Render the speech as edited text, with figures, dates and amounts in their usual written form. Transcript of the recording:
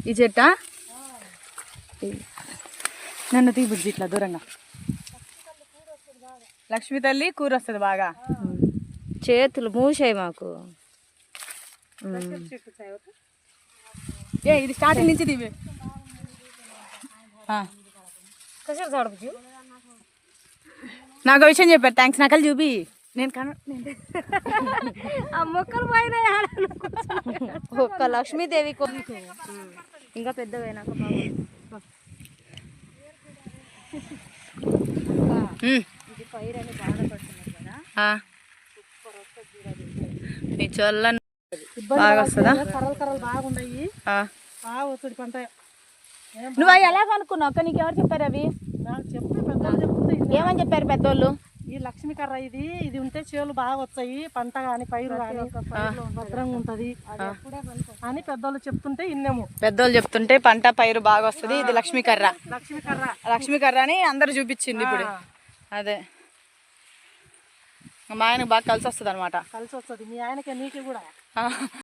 ఈ చెట్టా నన్ను తీ బుజ్జి ఇట్లా దూరంగా. లక్ష్మీ తల్లి కూర వస్తుంది బాగా. చేతులు మూసాయి మాకు. ఏ ఇది స్టార్టింగ్ నుంచి దివి. నాకు విషయం చెప్పారు. థ్యాంక్స్. నకలు చూపి నేను ఆ మొక్కలు పైన ఒక్క లక్ష్మీదేవి ఇంకా పెద్దవైనాక ఇది పైరు అని బాధపడుతున్నారు కదా. నీ చల్ల బాగా వస్తుందా? కర్రలు బాగున్నాయి. బాగా వస్తుంది పంట. నువ్వు అవి ఎలా కనుక్కున్నావు అక్క? నీకు ఎవరు చెప్పారు అవి? ఏమని చెప్పారు పెద్దోళ్ళు? ఈ లక్ష్మీ కర్ర ఇది ఉంటే చేలు బాగా వచ్చాయి, పంట కానీ పైరు కానీ భద్రంగా ఉంటది అని పెద్దోళ్ళు చెప్తుంటే ఇన్నాము. పెద్దోళ్ళు చెప్తుంటే పంట పైరు బాగా వస్తుంది. ఇది లక్ష్మీ కర్ర. లక్ష్మీ కర్ర అని అందరు చూపించింది ఇప్పుడు. అదే మా ఆయనకు బాగా కలిసి వస్తుంది అనమాట. కలిసి వస్తుంది. మీ ఆయనకి నీకు కూడా